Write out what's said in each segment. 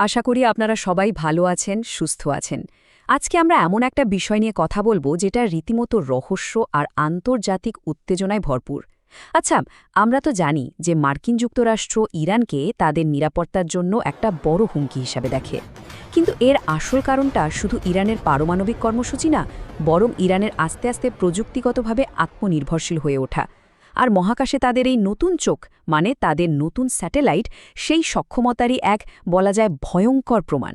আশা করি আপনারা সবাই ভালো আছেন, সুস্থ আছেন। আজকে আমরা এমন একটা বিষয় নিয়ে কথা বলবো যেটা রীতিমতো রহস্য আর আন্তর্জাতিক উত্তেজনায় ভরপুর। আচ্ছা, আমরা তো জানি যে মার্কিন যুক্তরাষ্ট্র ইরানকে তাদের নিরাপত্তার জন্য একটা বড় হুমকি হিসাবে দেখে। কিন্তু এর আসল কারণটা শুধু ইরানের পারমাণবিক কর্মসূচি না, বরং ইরানের আস্তে আস্তে প্রযুক্তিগতভাবে আত্মনির্ভরশীল হয়ে ওঠা। আর মহাকাশে তাদের এই নতুন চোখ, মানে তাদের নতুন স্যাটেলাইট, সেই সক্ষমতারই এক বলা যায় ভয়ঙ্কর প্রমাণ।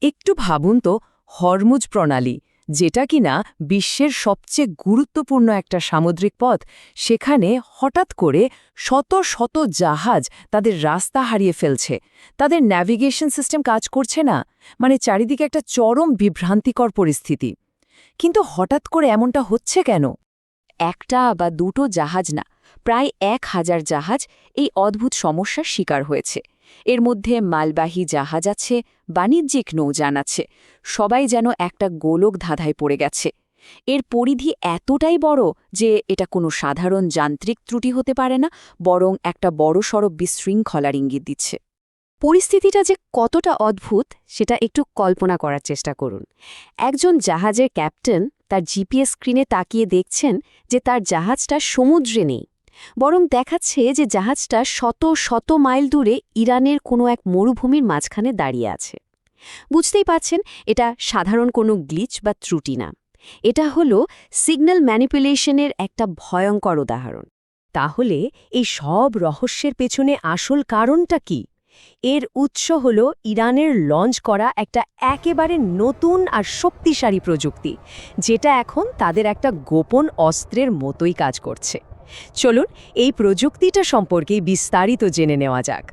একটু ভাবুন তো, হরমুজ প্রণালী, যেটা কিনা বিশ্বের সবচেয়ে গুরুত্বপূর্ণ একটা সামুদ্রিক পথ, সেখানে হঠাৎ করে শত শত জাহাজ তাদের রাস্তা হারিয়ে ফেলছে। তাদের ন্যাভিগেশন সিস্টেম কাজ করছে না, মানে চারিদিকে একটা চরম বিভ্রান্তিকর পরিস্থিতি। কিন্তু হঠাৎ করে এমনটা হচ্ছে কেন? একটা বা দুটো জাহাজ না, প্রায় ১,০০০ জাহাজ এই অদ্ভুত সমস্যার শিকার হয়েছে। এর মধ্যে মালবাহী জাহাজ আছে, বাণিজ্যিক নৌযান আছে, সবাই যেন একটা গোলক ধাঁধায় পড়ে গেছে। এর পরিধি এতটাই বড় যে এটা কোনো সাধারণ যান্ত্রিক ত্রুটি হতে পারে না, বরং একটা বড়সড় বিশৃঙ্খলার ইঙ্গিত দিচ্ছে। পরিস্থিতিটা যে কতটা অদ্ভুত সেটা একটু কল্পনা করার চেষ্টা করুন। একজন জাহাজের ক্যাপ্টেন তার জিপিএস স্ক্রিনে তাকিয়ে দেখছেন যে তার জাহাজটা সমুদ্রে নেই, বরং দেখাচ্ছে যে জাহাজটা শত শত মাইল দূরে ইরানের কোনো এক মরুভূমির মাঝখানে দাঁড়িয়ে আছে। বুঝতেই পারছেন, এটা সাধারণ কোনো গ্লিচ বা ত্রুটি না, এটা হলো সিগন্যাল ম্যানিপুলেশনের একটা ভয়ঙ্কর উদাহরণ। তাহলে এই সব রহস্যের পেছনে আসল কারণটা কি? এর উৎস হল ইরানের লঞ্চ করা একটা একেবারে নতুন আর শক্তিশালী প্রযুক্তি, যেটা এখন তাদের একটা গোপন অস্ত্রের মতোই কাজ করছে। চলুন এই প্রযুক্তিটা সম্পর্কে বিস্তারিত জেনে নেওয়া যাক।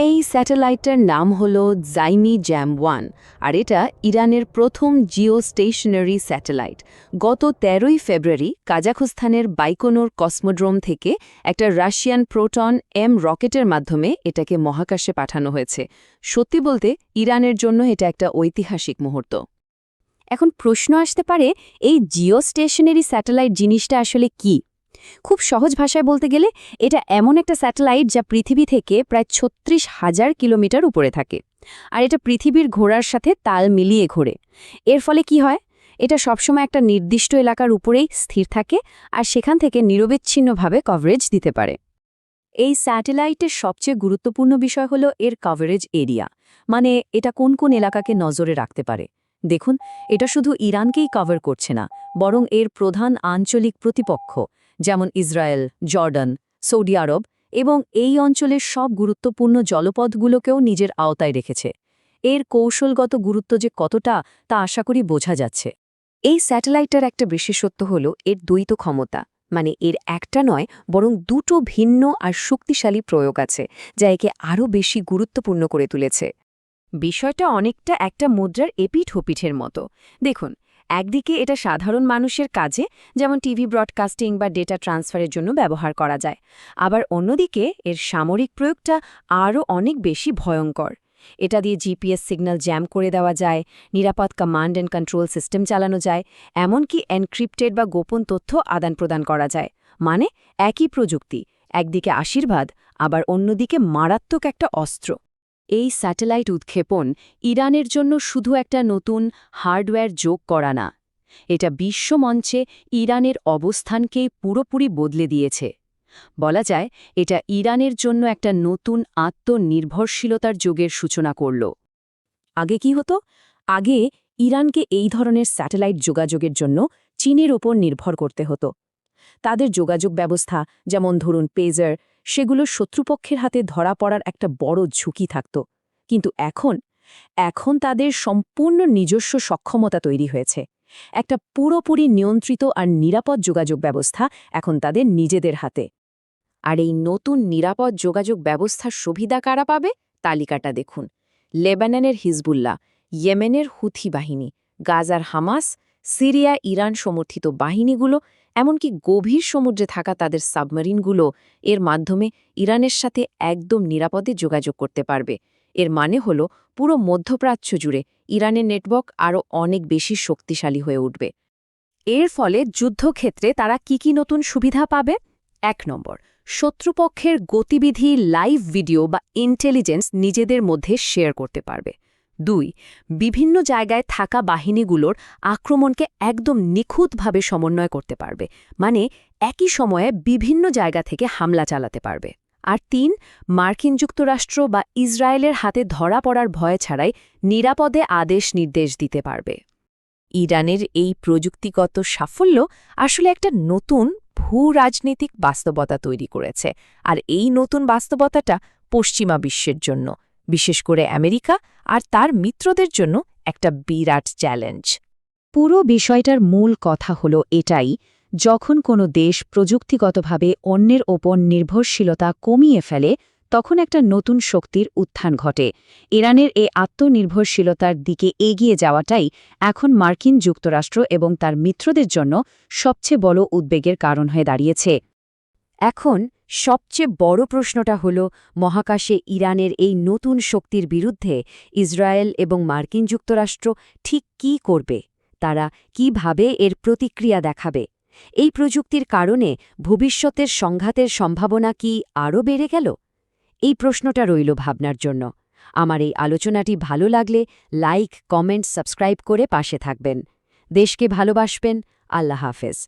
এই স্যাটেলাইটটার নাম হল জাইমি জ্যাম-1, আর এটা ইরানের প্রথম জিও স্টেশনারি স্যাটেলাইট। গত ১৩ই ফেব্রুয়ারি কাজাখস্তানের বাইকোনোর কসমোড্রোম থেকে একটা রাশিয়ান প্রোটন এম রকেটের মাধ্যমে এটাকে মহাকাশে পাঠানো হয়েছে। সত্যি বলতে ইরানের জন্য এটা একটা ঐতিহাসিক মুহূর্ত। এখন প্রশ্ন আসতে পারে, এই জিও স্টেশনারি স্যাটেলাইট জিনিসটা আসলে কি? খুব সহজ ভাষায় বলতে গেলে এটা এমন একটা স্যাটেলাইট যা পৃথিবী থেকে প্রায় ৩৬,০০০ কিলোমিটার উপরে থাকে, আর এটা পৃথিবীর ঘোরার সাথে তাল মিলিয়ে ঘোরে। এর ফলে কি হয়, এটা সবসময় একটা নির্দিষ্ট এলাকার উপরেই স্থির থাকে আর সেখান থেকে নিরবিচ্ছিন্নভাবে কভারেজ দিতে পারে। এই স্যাটেলাইটের সবচেয়ে গুরুত্বপূর্ণ বিষয় হলো এর কভারেজ এরিয়া, মানে এটা কোন কোন এলাকাকে নজরে রাখতে পারে। দেখুন, এটা শুধু ইরানকেই কভার করছে না, বরং এর প্রধান আঞ্চলিক প্রতিপক্ষ যেমন ইসরায়েল, জর্ডান, সৌদি আরব এবং এই অঞ্চলের সব গুরুত্বপূর্ণ জলপথগুলোকেও নিজের আওতায় রেখেছে। এর কৌশলগত গুরুত্ব যে কতটা তা আশা করি বোঝা যাচ্ছে। এই স্যাটেলাইটটার একটা বিশেষত্ব হল এর দ্বৈত ক্ষমতা, মানে এর একটা নয় বরং দুটো ভিন্ন আর শক্তিশালী প্রয়োগ আছে, যা একে আরও বেশি গুরুত্বপূর্ণ করে তুলেছে। বিষয়টা অনেকটা একটা মুদ্রার এপিঠ ওপিঠের মতো। দেখুন, একদিকে এটা সাধারণ মানুষের কাজে, যেমন টিভি ব্রডকাস্টিং বা ডেটা ট্রান্সফারের জন্য ব্যবহার করা যায়, আবার অন্যদিকে এর সামরিক প্রয়োগটা আরও অনেক বেশি ভয়ঙ্কর। এটা দিয়ে জিপিএস সিগন্যাল জ্যাম করে দেওয়া যায়, নিরাপদ কমান্ড অ্যান্ড কন্ট্রোল সিস্টেম চালানো যায়, এমনকি এনক্রিপ্টেড বা গোপন তথ্য আদান প্রদান করা যায়। মানে একই প্রযুক্তি, একদিকে আশীর্বাদ, আবার অন্যদিকে মারাত্মক একটা অস্ত্র। এই স্যাটেলাইট উৎক্ষেপণ ইরানের জন্য শুধু একটা নতুন হার্ডওয়্যার যোগ করা না, এটা বিশ্বমঞ্চে ইরানের অবস্থানকেই পুরোপুরি বদলে দিয়েছে। বলা যায় এটা ইরানের জন্য একটা নতুন আত্মনির্ভরশীলতার যুগের সূচনা করল। আগে কি হতো? আগে ইরানকে এই ধরনের স্যাটেলাইট যোগাযোগের জন্য চীনের ওপর নির্ভর করতে হতো। তাদের যোগাযোগ ব্যবস্থা, যেমন ধরুন পেজার, সেগুলো শত্রুপক্ষের হাতে ধরা পড়ার একটা বড় ঝুঁকি থাকত। কিন্তু এখন তাদের সম্পূর্ণ নিজস্ব সক্ষমতা তৈরি হয়েছে। একটা পুরোপুরি নিয়ন্ত্রিত আর নিরাপদ যোগাযোগ ব্যবস্থা এখন তাদের নিজেদের হাতে। আর এই নতুন নিরাপদ যোগাযোগ ব্যবস্থার সুবিধা কারা পাবে, তালিকাটা দেখুন। লেবাননের হিজবুল্লাহ, ইয়েমেনের হুথি বাহিনী, গাজার হামাস, সিরিয়া ইরান সমর্থিত বাহিনীগুলো, এমনকি গভীর সমুদ্রে থাকা তাদের সাবমেরিনগুলো এর মাধ্যমে ইরানের সাথে একদম নিরাপদে যোগাযোগ করতে পারবে। এর মানে হল পুরো মধ্যপ্রাচ্য জুড়ে ইরানের নেটওয়ার্ক আরও অনেক বেশি শক্তিশালী হয়ে উঠবে। এর ফলে যুদ্ধক্ষেত্রে তারা কি নতুন সুবিধা পাবে? ১ নম্বর, শত্রুপক্ষের গতিবিধি লাইভ ভিডিও বা ইন্টেলিজেন্স নিজেদের মধ্যে শেয়ার করতে পারবে। 2. বিভিন্ন জায়গায় থাকা বাহিনীগুলোর আক্রমণকে একদম নিখুঁতভাবে সমন্বয় করতে পারবে, মানে একই সময়ে বিভিন্ন জায়গা থেকে হামলা চালাতে পারবে। আর 3. মার্কিন যুক্তরাষ্ট্র বা ইসরায়েলের হাতে ধরা পড়ার ভয় ছাড়াই নিরাপদে আদেশ নির্দেশ দিতে পারবে। ইরানের এই প্রযুক্তিগত সাফল্য আসলে একটা নতুন ভূ-রাজনৈতিক বাস্তবতা তৈরি করেছে, আর এই নতুন বাস্তবতাটা পশ্চিমা বিশ্বের জন্য, বিশেষ করে আমেরিকা আর তার মিত্রদের জন্য একটা বিরাট চ্যালেঞ্জ। পুরো বিষয়টার মূল কথা হলো এটাই, যখন কোনো দেশ প্রযুক্তিগতভাবে অন্যের ওপর নির্ভরশীলতা কমিয়ে ফেলে, তখন একটা নতুন শক্তির উত্থান ঘটে। ইরানের এই আত্মনির্ভরশীলতার দিকে এগিয়ে যাওয়াটাই এখন মার্কিন যুক্তরাষ্ট্র এবং তার মিত্রদের জন্য সবচেয়ে বড় উদ্বেগের কারণ হয়ে দাঁড়িয়েছে। এখন সবচেয়ে বড় প্রশ্নটা হল, মহাকাশে ইরানের এই নতুন শক্তির বিরুদ্ধে ইসরায়েল এবং মার্কিন যুক্তরাষ্ট্র ঠিক কী করবে? তারা কিভাবে এর প্রতিক্রিয়া দেখাবে? এই প্রযুক্তির কারণে ভবিষ্যতের সংঘাতের সম্ভাবনা কি আরও বেড়ে গেল? এই প্রশ্নটা রইল ভাবনার জন্য। আমার এই আলোচনাটি ভালো লাগলে লাইক, কমেন্ট, সাবস্ক্রাইব করে পাশে থাকবেন। দেশকে ভালোবাসবেন। আল্লাহ হাফেজ।